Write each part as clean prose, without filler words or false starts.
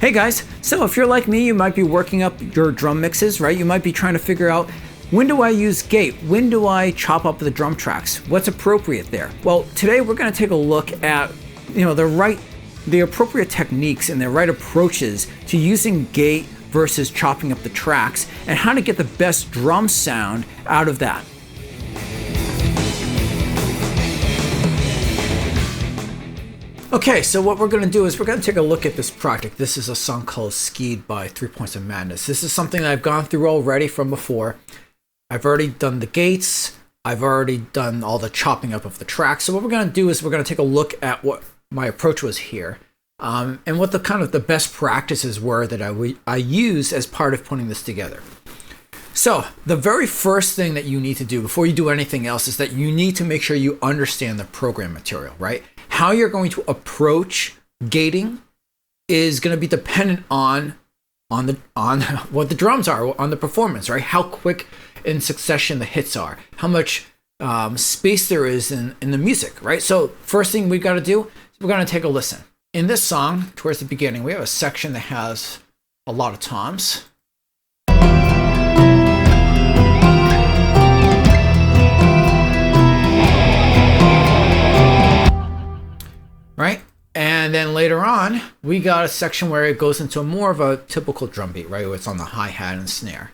Hey guys, so if you're like me, you might be working up your drum mixes, right? You might be trying to figure out, when do I use gate? When do I chop up the drum tracks? What's appropriate there? Well, today we're going to take a look at, the appropriate techniques and the right approaches to using gate versus chopping up the tracks, and how to get the best drum sound out of that. Okay, so what we're going to do is we're going to take a look at this project. This is a song called Skied by 3 Points of Madness. This is something that I've gone through already from before. I've already done the gates. I've already done all the chopping up of the tracks. So what we're going to do is we're going to take a look at what my approach was here, and what the best practices were that I used as part of putting this together. So the very first thing that you need to do before you do anything else is that you need to make sure you understand the program material, right? How you're going to approach gating is going to be dependent on what the drums are, on the performance, right? How quick in succession the hits are, how much space there is in the music, right? So first thing we got to do is we're going to take a listen. In this song, towards the beginning, we have a section that has a lot of toms. Right? And then later on, we got a section where it goes into more of a typical drum beat, right? Where it's on the hi-hat and snare.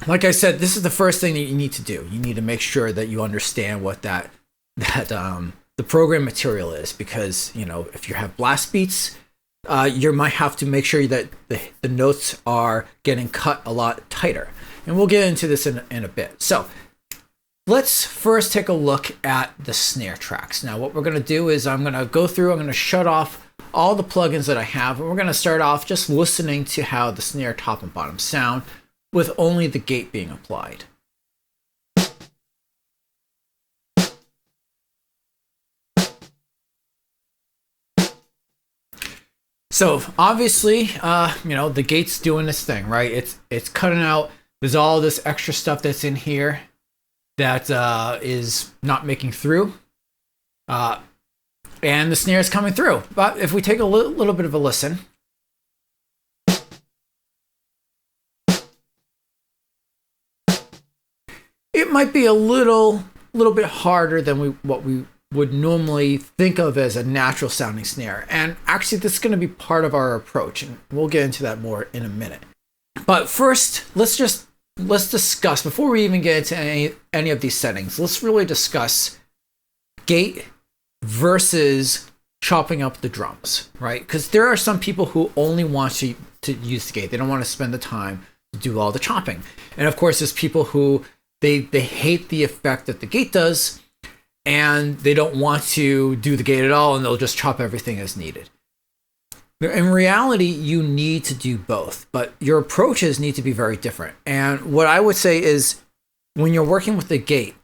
Like I said, this is the first thing that you need to do. You need to make sure that you understand what the program material is, because, if you have blast beats, you might have to make sure that the notes are getting cut a lot tighter. And we'll get into this in a bit. So let's first take a look at the snare tracks. Now what we're going to do is I'm going to shut off all the plugins that I have, and we're going to start off just listening to how the snare top and bottom sound with only the gate being applied. So obviously, the gate's doing this thing, right? It's cutting out. There's all this extra stuff that's in here that is not making through. And the snare is coming through. But if we take a little bit of a listen. It might be a little bit harder than what we would normally think of as a natural sounding snare. And actually, this is going to be part of our approach. And we'll get into that more in a minute. But first, let's discuss, before we even get into any of these settings, let's really discuss gate versus chopping up the drums, right? Because there are some people who only want to use the gate. They don't want to spend the time to do all the chopping. And of course, there's people who they hate the effect that the gate does, and they don't want to do the gate at all, and they'll just chop everything as needed. In reality, you need to do both, but your approaches need to be very different. And what I would say is, when you're working with the gate,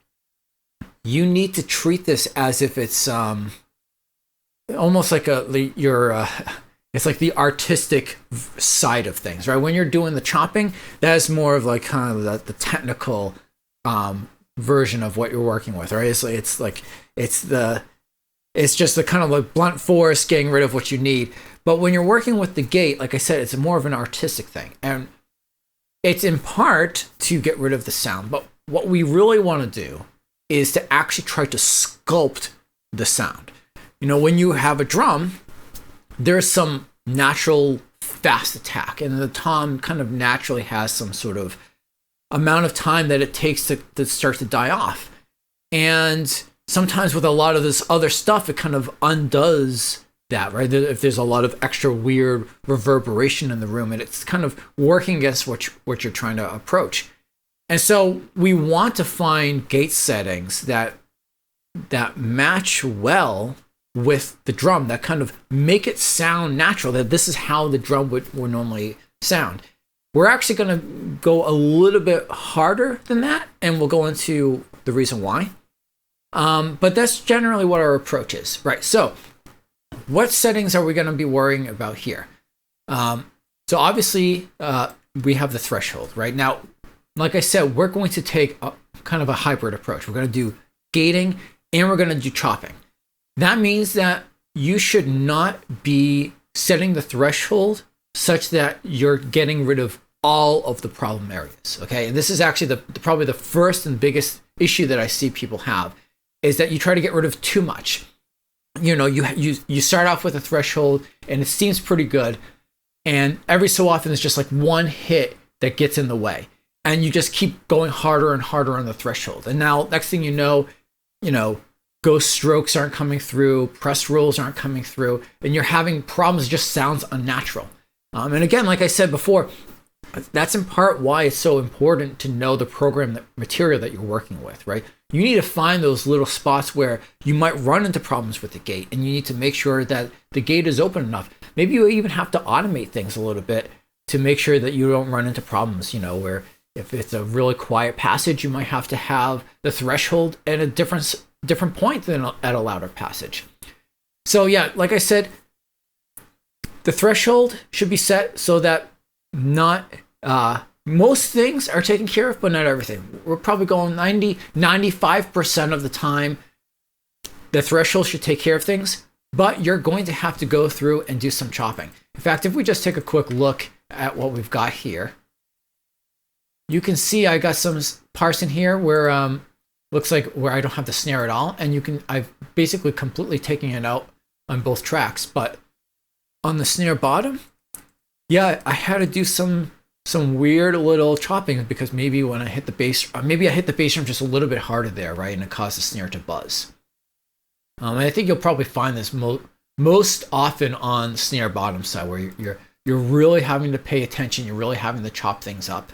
you need to treat this as if it's almost like it's like the artistic side of things, right? When you're doing the chopping, that is more of like kind of the technical version of what you're working with, right? It's just the kind of like blunt force, getting rid of what you need. But when you're working with the gate, like I said, it's more of an artistic thing. And it's in part to get rid of the sound. But what we really want to do is to actually try to sculpt the sound. When you have a drum, there's some natural fast attack. And the tom kind of naturally has some sort of amount of time that it takes to start to die off. And sometimes with a lot of this other stuff, it kind of undoes that, right? If there's a lot of extra weird reverberation in the room, and it's kind of working against what you're trying to approach. And so we want to find gate settings that match well with the drum, that kind of make it sound natural, that this is how the drum would normally sound. We're actually going to go a little bit harder than that, and we'll go into the reason why. But that's generally what our approach is, right? So what settings are we going to be worrying about here? So obviously, we have the threshold, right? Now, like I said, we're going to take kind of a hybrid approach. We're going to do gating and we're going to do chopping. That means that you should not be setting the threshold such that you're getting rid of all of the problem areas. Okay, and this is actually probably the first and biggest issue that I see people have, is that you try to get rid of too much. You know, you start off with a threshold and it seems pretty good, and every so often it's just like one hit that gets in the way, and you just keep going harder and harder on the threshold. And now next thing you know, ghost strokes aren't coming through, press rolls aren't coming through, and you're having problems. It just sounds unnatural. And again, like I said before, that's in part why it's so important to know the program material that you're working with, right? You need to find those little spots where you might run into problems with the gate, and you need to make sure that the gate is open enough. Maybe you even have to automate things a little bit to make sure that you don't run into problems, where if it's a really quiet passage, you might have to have the threshold at a different point than at a louder passage. So yeah, like I said, the threshold should be set so that most things are taken care of, but not everything. We're probably going 95% of the time, the threshold should take care of things, but you're going to have to go through and do some chopping. In fact, if we just take a quick look at what we've got here, you can see I got some parts in here where looks like where I don't have the snare at all, and I've basically completely taken it out on both tracks. But on the snare bottom, yeah, I had to do some weird little chopping, because maybe when I hit the bass, maybe I hit the bass drum just a little bit harder there, right, and it caused the snare to buzz. And I think you'll probably find this most often on the snare bottom side, where you're really having to pay attention, you're really having to chop things up.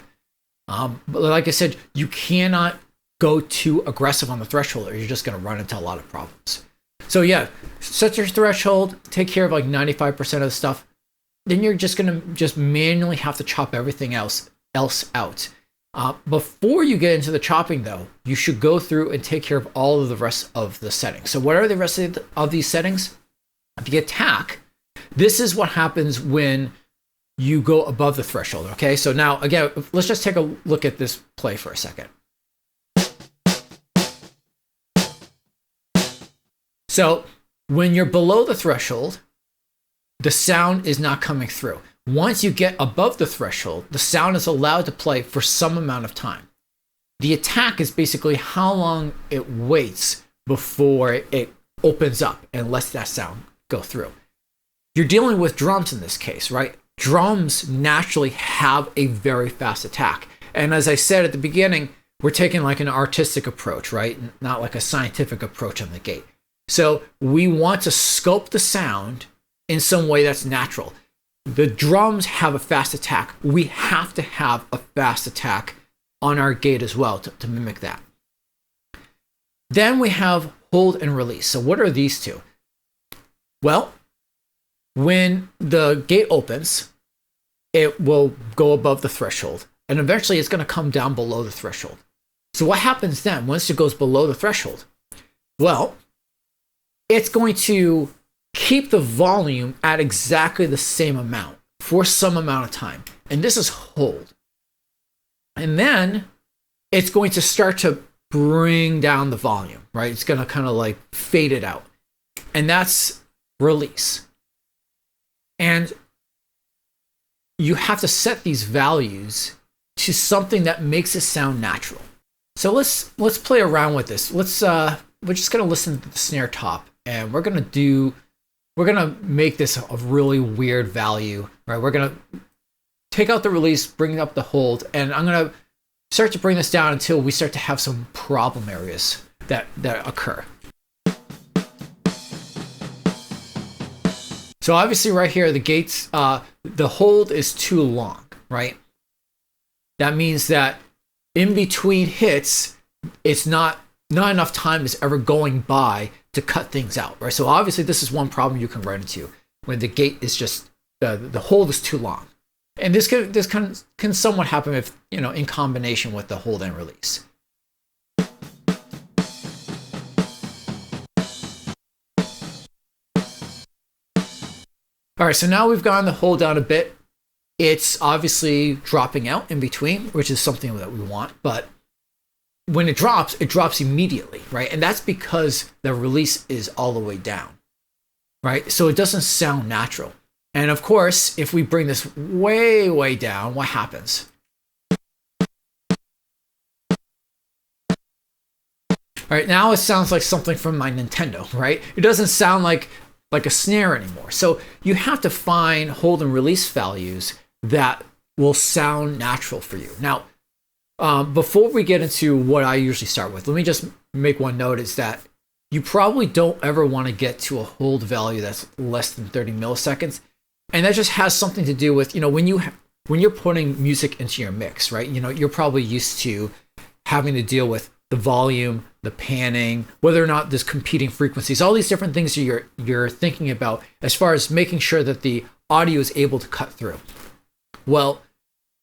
But like I said, you cannot go too aggressive on the threshold, or you're just going to run into a lot of problems. So yeah, set your threshold, take care of like 95% of the stuff. Then you're just going to manually have to chop everything else out. Before you get into the chopping, though, you should go through and take care of all of the rest of the settings. So what are the rest of these settings? The attack, this is what happens when you go above the threshold. Okay, so now again, let's just take a look at this play for a second. So when you're below the threshold, the sound is not coming through. Once you get above the threshold, the sound is allowed to play for some amount of time. The attack is basically how long it waits before it opens up and lets that sound go through. You're dealing with drums in this case, right? Drums naturally have a very fast attack. And as I said at the beginning, we're taking like an artistic approach, right? Not like a scientific approach on the gate. So we want to sculpt the sound in some way that's natural. The drums have a fast attack. We have to have a fast attack on our gate as well to mimic that. Then we have hold and release. So what are these two? Well, when the gate opens, it will go above the threshold, and eventually it's going to come down below the threshold. So what happens then once it goes below the threshold? Well, it's going to keep the volume at exactly the same amount for some amount of time. And this is hold. And then it's going to start to bring down the volume, right? It's going to kind of like fade it out. And that's release. And you have to set these values to something that makes it sound natural. So let's play around with this. We're just going to listen to the snare top, and we're going to make this a really weird value, right? We're going to take out the release, bring up the hold, and I'm going to start to bring this down until we start to have some problem areas that occur. So obviously right here, the gates, the hold is too long, right? That means that in between hits, it's not enough time is ever going by to cut things out, right? So obviously this is one problem you can run into when the gate is just, the hold is too long. And this can somewhat happen if, in combination with the hold and release. All right, so now we've gotten the hold down a bit. It's obviously dropping out in between, which is something that we want, but when it drops immediately, right? And that's because the release is all the way down, right? So it doesn't sound natural. And of course, if we bring this way, way down, what happens? All right, now it sounds like something from my Nintendo, right? It doesn't sound like a snare anymore. So you have to find hold and release values that will sound natural for you. Now, before we get into what I usually start with, let me just make one note is that you probably don't ever want to get to a hold value that's less than 30 milliseconds. And that just has something to do with, when you're putting music into your mix, right? You're probably used to having to deal with the volume, the panning, whether or not there's competing frequencies, all these different things you're thinking about as far as making sure that the audio is able to cut through. Well,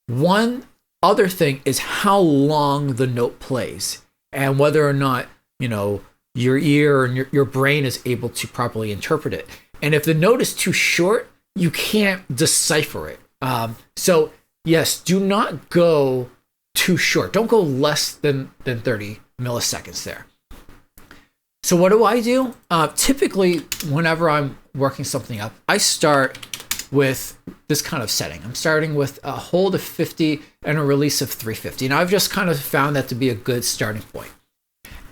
one other thing is how long the note plays and whether or not, your ear and your brain is able to properly interpret it. And if the note is too short, you can't decipher it. So yes, do not go too short. Don't go less than 30 milliseconds there. So what do? Typically, whenever I'm working something up, I start with this kind of setting. I'm starting with a hold of 50 and a release of 350. And I've just kind of found that to be a good starting point.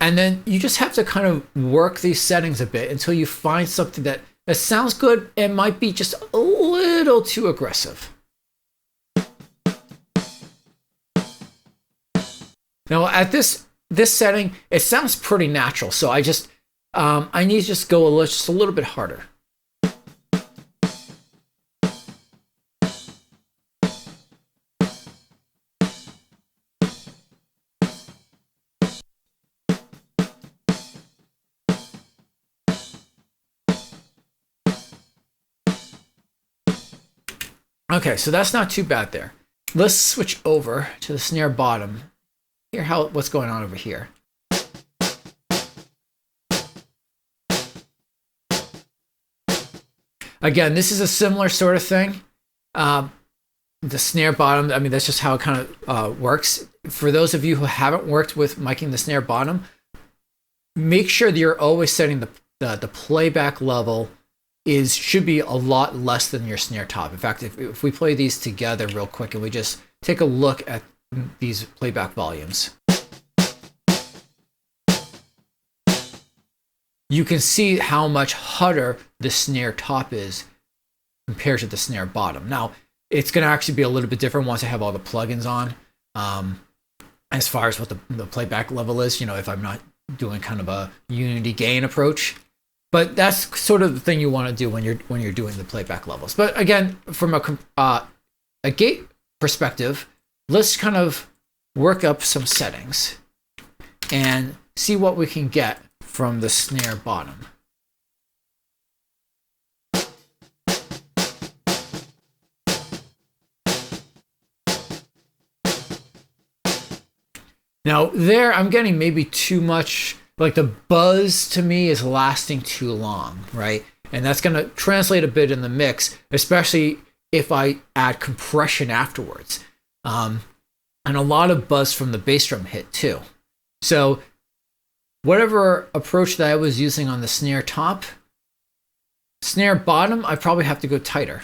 And then you just have to kind of work these settings a bit until you find something that sounds good and might be just a little too aggressive. Now at this setting, it sounds pretty natural. So I just, I need to just go just a little bit harder. Okay, so that's not too bad there. Let's switch over to the snare bottom. Hear what's going on over here. Again, this is a similar sort of thing. The snare bottom, I mean, that's just how it kind of works. For those of you who haven't worked with miking the snare bottom, make sure that you're always setting the playback level should be a lot less than your snare top. In fact, if we play these together real quick and we just take a look at these playback volumes, you can see how much harder the snare top is compared to the snare bottom. Now, it's going to actually be a little bit different once I have all the plugins on, as far as what the playback level is, if I'm not doing kind of a unity gain approach. But that's sort of the thing you want to do when you're doing the playback levels. But again, from a gate perspective, let's kind of work up some settings and see what we can get from the snare bottom. Now there, I'm getting maybe too much. Like the buzz to me is lasting too long, right? And that's going to translate a bit in the mix, especially if I add compression afterwards. And a lot of buzz from the bass drum hit too. So whatever approach that I was using on the snare top, snare bottom, I probably have to go tighter.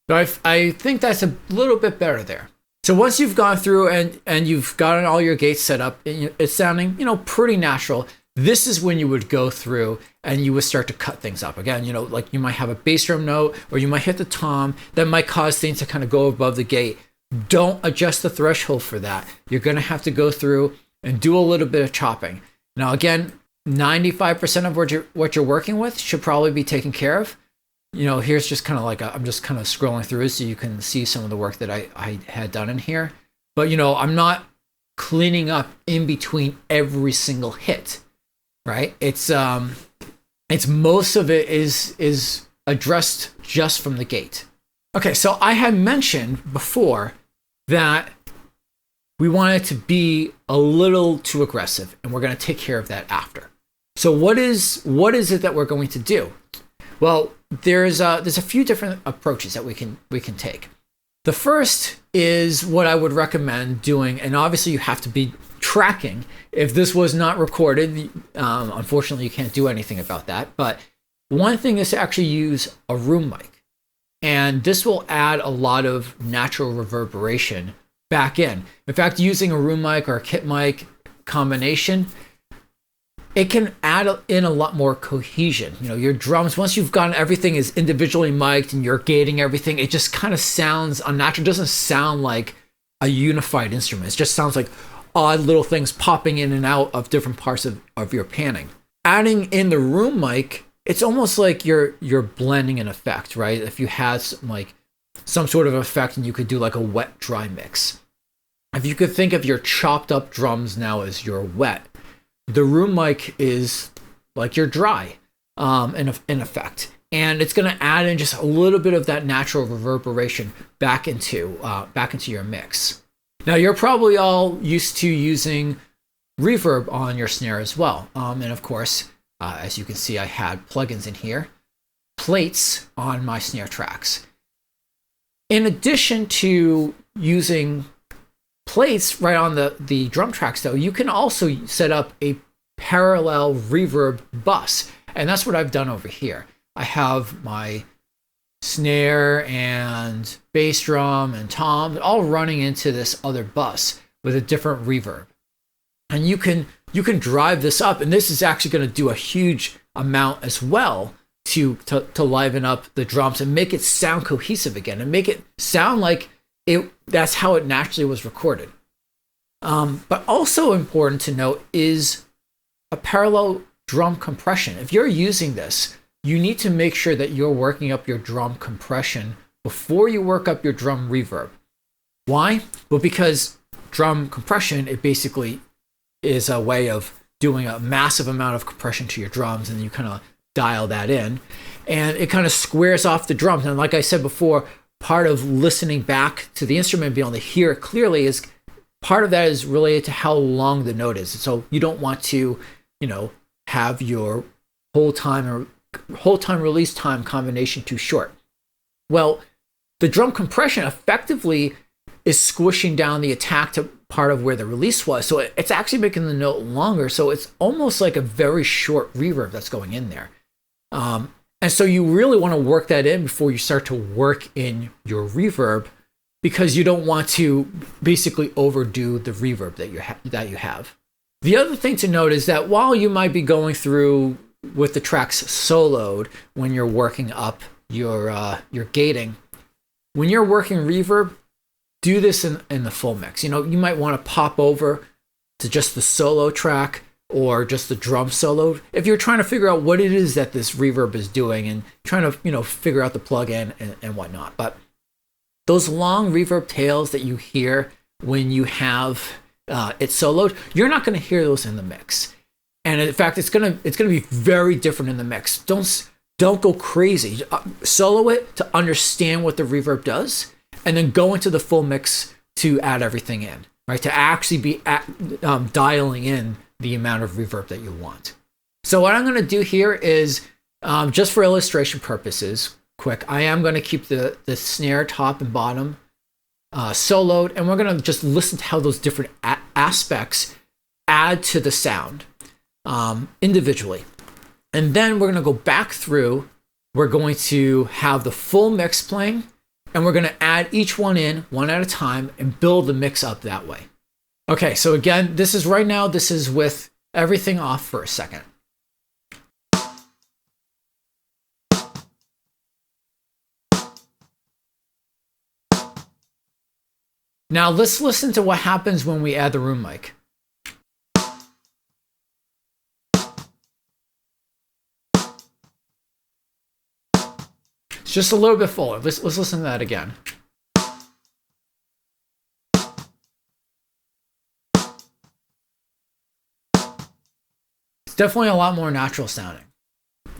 So I think that's a little bit better there. So once you've gone through and you've gotten all your gates set up, and it's sounding, pretty natural, this is when you would go through and you would start to cut things up. Again, like you might have a bass drum note or you might hit the tom that might cause things to kind of go above the gate. Don't adjust the threshold for that. You're going to have to go through and do a little bit of chopping. Now, again, 95% of what you're working with should probably be taken care of. Here's just kind of like I'm just kind of scrolling through so you can see some of the work that I had done in here. But, I'm not cleaning up in between every single hit, right? It's most of it is addressed just from the gate. Okay, so I had mentioned before that we want it to be a little too aggressive, and we're going to take care of that after. So what is it that we're going to do? Well, there's a few different approaches that we can take. The first is what I would recommend doing, and obviously you have to be tracking. If this was not recorded, unfortunately you can't do anything about that. But one thing is to actually use a room mic, and this will add a lot of natural reverberation back in. In fact, using a room mic or a kit mic combination, it can add in a lot more cohesion. You know, your drums, once you've gotten everything is individually mic'd and you're gating everything, it just kind of sounds unnatural. It doesn't sound like a unified instrument. It just sounds like odd little things popping in and out of different parts of your panning. Adding in the room mic, it's almost like you're blending an effect, right? If you had some sort of effect and you could do like a wet dry mix. If you could think of your chopped up drums now as your wet, the room mic is like your dry in effect. And it's going to add in just a little bit of that natural reverberation back into your mix. Now, you're probably all used to using reverb on your snare as well. And of course, as you can see, I had plugins in here, plates on my snare tracks. In addition to using plates right on the drum tracks, though, you can also set up a parallel reverb bus. And that's what I've done over here. I have my snare and bass drum and tom all running into this other bus with a different reverb. And you can drive this up, and this is actually going to do a huge amount as well to liven up the drums and make it sound cohesive again and make it sound like that's how it naturally was recorded. But also important to note is a parallel drum compression. If you're using this, you need to make sure that you're working up your drum compression before you work up your drum reverb. Why? Well, because drum compression, it basically is a way of doing a massive amount of compression to your drums, and you kind of dial that in, and it kind of squares off the drums. And like I said before, part of listening back to the instrument, being able to hear it clearly, is part of that is related to how long the note is. So you don't want to, have your whole time release time combination too short. Well, the drum compression effectively is squishing down the attack to part of where the release was. So it's actually making the note longer. So it's almost like a very short reverb that's going in there. And so you really want to work that in before you start to work in your reverb, because you don't want to basically overdo the reverb that you have. The other thing to note is that while you might be going through with the tracks soloed when you're working up your gating, when you're working reverb, do this in the full mix. You might want to pop over to just the solo track or just the drum solo if you're trying to figure out what it is that this reverb is doing and trying to figure out the plug-in and whatnot. But those long reverb tails that you hear when you have it soloed, you're not going to hear those in the mix. And in fact, it's gonna be very different in the mix. Don't go crazy. Solo it to understand what the reverb does, and then go into the full mix to add everything in, right? To actually be dialing in the amount of reverb that you want. So what I'm going to do here is, just for illustration purposes, quick, I am going to keep the snare top and bottom soloed, and we're going to just listen to how those different aspects add to the sound individually. And then we're going to go back through. We're going to have the full mix playing, and we're going to add each one in one at a time and build the mix up that way. Okay, so again, this is with everything off for a second. Now let's listen to what happens when we add the room mic. It's just a little bit fuller. Let's listen to that again. It's definitely a lot more natural sounding.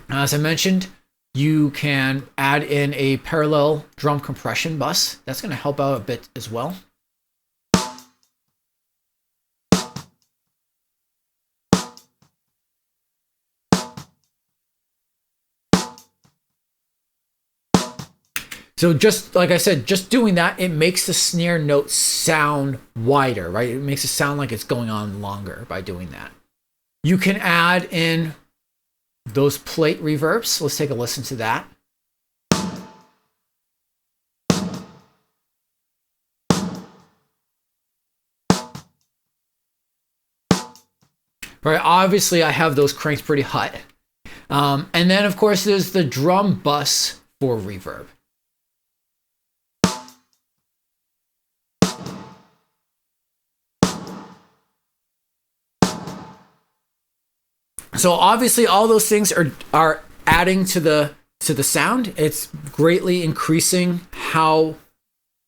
As I mentioned, You can add in a parallel drum compression bus. That's going to help out a bit as well. So just like I said, just doing that, it makes the snare note sound wider, right? It makes it sound like it's going on longer by doing that. You can add in those plate reverbs. Let's take a listen to that. Right, obviously I have those cranked pretty hot. And then of course there's the drum bus for reverb. So obviously all those things are adding to the sound. It's greatly increasing how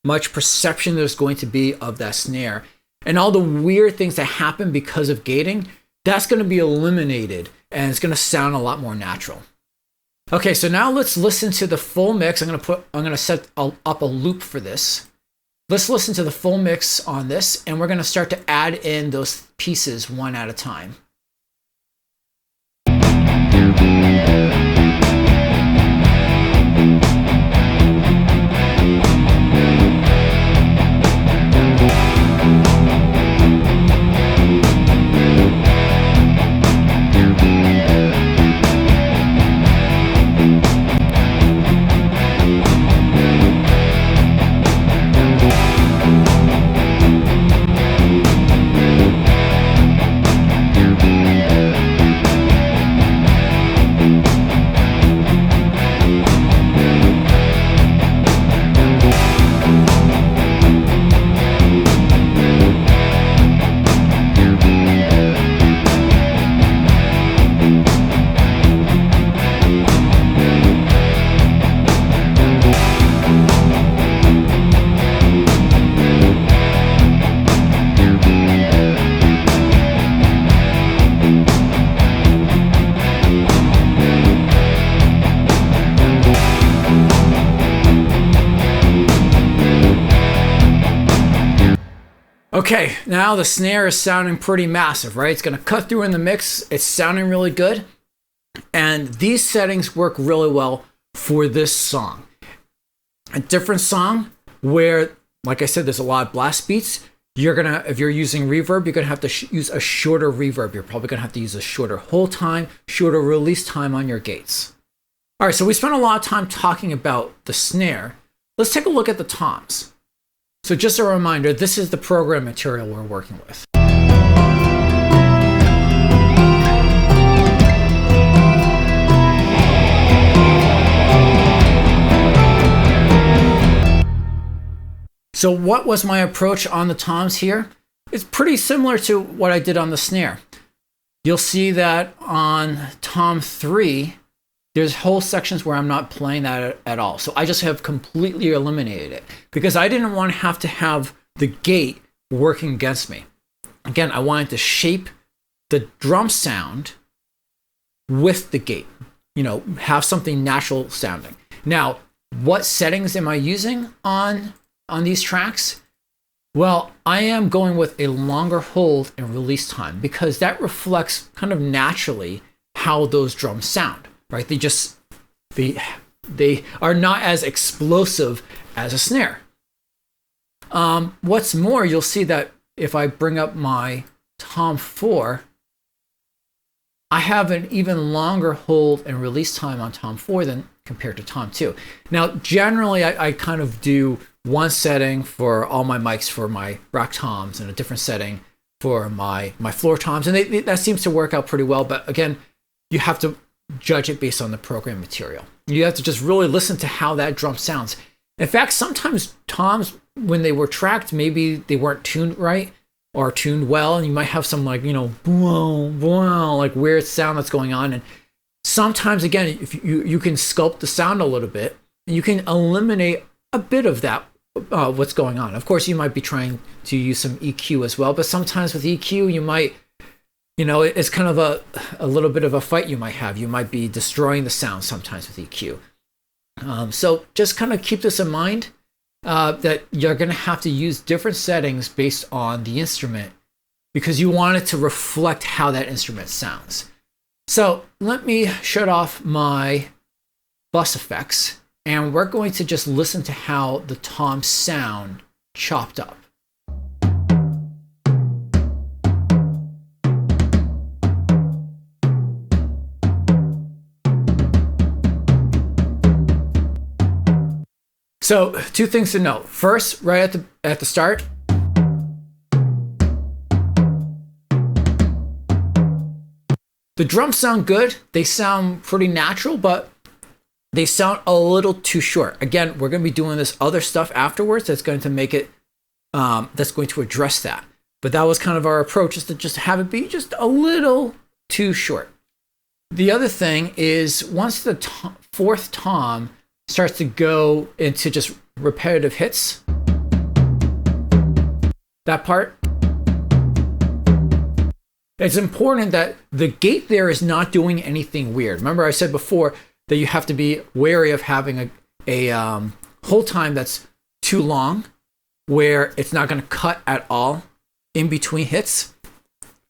much perception there's going to be of that snare. And all the weird things that happen because of gating, that's going to be eliminated and it's going to sound a lot more natural. Okay, so now let's listen to the full mix. I'm going to set up a loop for this. Let's listen to the full mix on this, and we're going to start to add in those pieces one at a time. Okay, now the snare is sounding pretty massive, right? It's going to cut through in the mix. It's sounding really good. And these settings work really well for this song. A different song where, like I said, there's a lot of blast beats. If you're using reverb, you're going to have to use a shorter reverb. You're probably going to have to use a shorter hold time, shorter release time on your gates. All right, so we spent a lot of time talking about the snare. Let's take a look at the toms. So just a reminder, this is the program material we're working with. So what was my approach on the toms here? It's pretty similar to what I did on the snare. You'll see that on tom 3, there's whole sections where I'm not playing that at all. So I just have completely eliminated it because I didn't want to have the gate working against me. Again, I wanted to shape the drum sound with the gate, have something natural sounding. Now, what settings am I using on these tracks? Well, I am going with a longer hold and release time because that reflects kind of naturally how those drums sound. Right? They are not as explosive as a snare. What's more, you'll see that if I bring up my tom 4, I have an even longer hold and release time on tom 4 than compared to tom 2. Now, generally, I kind of do one setting for all my mics for my rack toms and a different setting for my floor toms, and that seems to work out pretty well. But again, you have to judge it based on the program material. You have to just really listen to how that drum sounds. In fact, sometimes toms, when they were tracked, maybe they weren't tuned right or tuned well, and you might have some like like weird sound that's going on. And sometimes, again, if you can sculpt the sound a little bit, and you can eliminate a bit of that what's going on. Of course, you might be trying to use some EQ as well, but sometimes with EQ, you might it's kind of a little bit of a fight you might have. You might be destroying the sound sometimes with EQ. So just kind of keep this in mind, that you're going to have to use different settings based on the instrument because you want it to reflect how that instrument sounds. So let me shut off my bus effects, and we're going to just listen to how the toms sound chopped up. So two things to note. First, right at the start, the drums sound good. They sound pretty natural, but they sound a little too short. Again, we're going to be doing this other stuff afterwards that's going to make it, that's going to address that. But that was kind of our approach, is to just have it be just a little too short. The other thing is once the fourth tom starts to go into just repetitive hits, that part, it's important that the gate there is not doing anything weird. Remember I said before that you have to be wary of having a hold time that's too long, where it's not going to cut at all in between hits.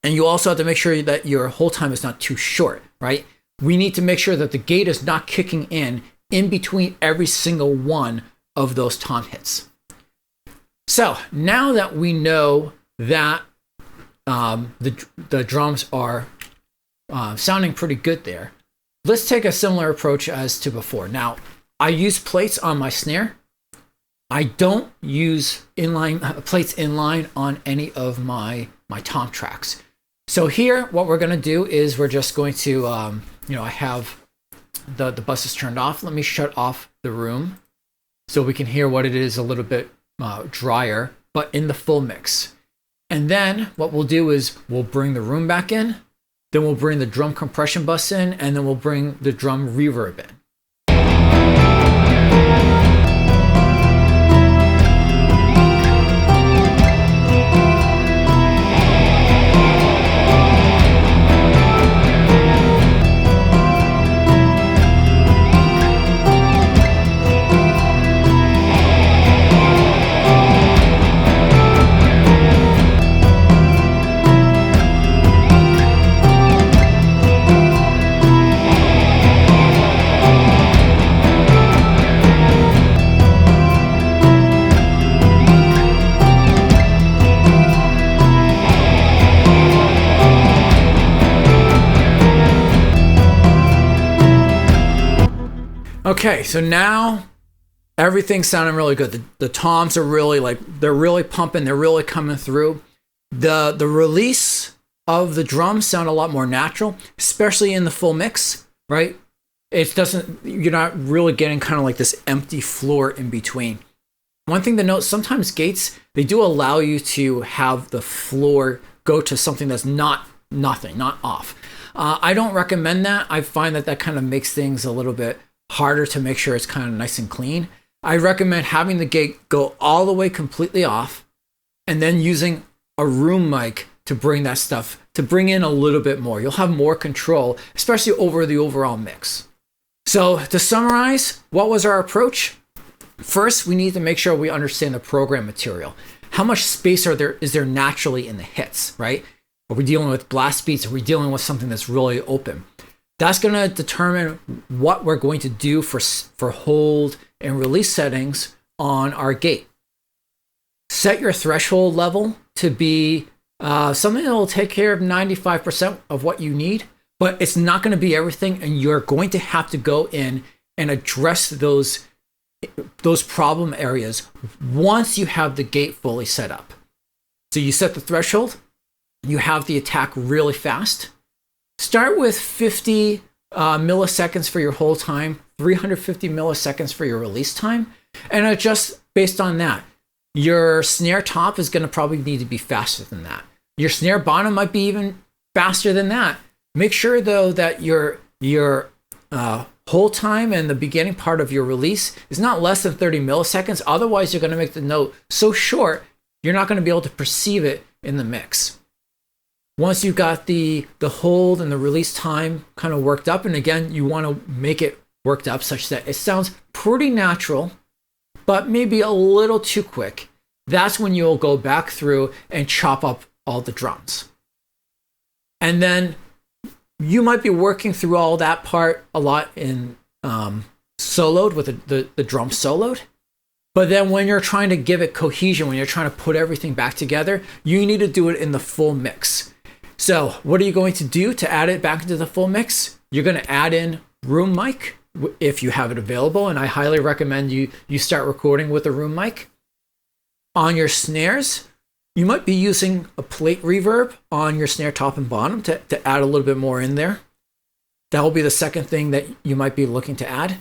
And you also have to make sure that your hold time is not too short, right? We need to make sure that the gate is not kicking in between every single one of those tom hits. So now that we know that the drums are sounding pretty good there, let's take a similar approach as to before. Now, I use plates on my snare. I don't use plates inline on any of my tom tracks. So here, what we're going to do is we're just going to, I have the bus is turned off. Let me shut off the room so we can hear what it is a little bit drier, but in the full mix. And then what we'll do is we'll bring the room back in, then we'll bring the drum compression bus in, and then we'll bring the drum reverb in. Okay, so now everything's sounding really good. The toms are really they're really pumping, they're really coming through. The release of the drums sound a lot more natural, especially in the full mix, right? You're not really getting kind of like this empty floor in between. One thing to note, sometimes gates, they do allow you to have the floor go to something that's not off. I don't recommend that. I find that kind of makes things a little bit harder to make sure it's kind of nice and clean. I recommend having the gate go all the way completely off and then using a room mic to bring that stuff, to bring in a little bit more. You'll have more control, especially over the overall mix. So to summarize, what was our approach? First, we need to make sure we understand the program material. How much space is there naturally in the hits, right? Are we dealing with blast beats? Are we dealing with something that's really open? That's going to determine what we're going to do for hold and release settings on our gate. Set your threshold level to be something that will take care of 95% of what you need, but it's not going to be everything, and you're going to have to go in and address those problem areas once you have the gate fully set up. So you set the threshold, you have the attack really fast. Start with 50 milliseconds for your hold time, 350 milliseconds for your release time, and adjust based on that. Your snare top is going to probably need to be faster than that. Your snare bottom might be even faster than that. Make sure though that your hold time and the beginning part of your release is not less than 30 milliseconds. Otherwise, you're going to make the note so short, you're not going to be able to perceive it in the mix. Once you've got the hold and the release time kind of worked up, and again, you want to make it worked up such that it sounds pretty natural, but maybe a little too quick, that's when you'll go back through and chop up all the drums. And then you might be working through all that part a lot in soloed with the drum soloed. But then when you're trying to give it cohesion, when you're trying to put everything back together, you need to do it in the full mix. So what are you going to do to add it back into the full mix? You're going to add in room mic if you have it available. And I highly recommend you start recording with a room mic. On your snares, you might be using a plate reverb on your snare top and bottom to add a little bit more in there. That will be the second thing that you might be looking to add.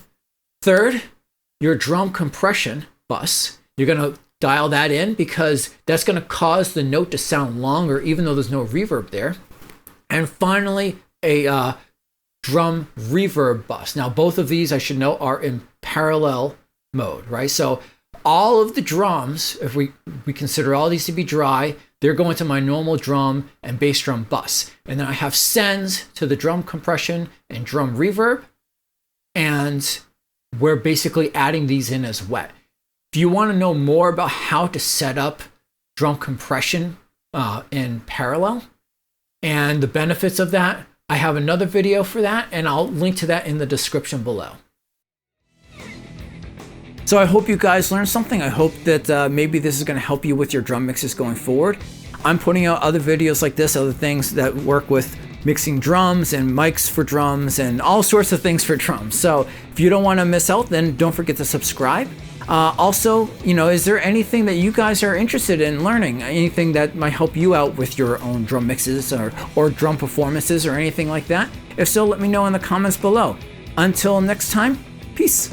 Third, your drum compression bus. You're going to dial that in because that's going to cause the note to sound longer even though there's no reverb there. And finally, a drum reverb bus. Now, both of these, I should note, are in parallel mode, right? So all of the drums, if we consider all these to be dry, they're going to my normal drum and bass drum bus. And then I have sends to the drum compression and drum reverb. And we're basically adding these in as wet. If you want to know more about how to set up drum compression in parallel and the benefits of that, I have another video for that, and I'll link to that in the description below. So I hope you guys learned something. I hope that maybe this is going to help you with your drum mixes going forward. I'm putting out other videos like this, other things that work with mixing drums and mics for drums and all sorts of things for drums. So if you don't want to miss out, then don't forget to subscribe. Also, is there anything that you guys are interested in learning? Anything that might help you out with your own drum mixes or drum performances or anything like that? If so, let me know in the comments below. Until next time, peace.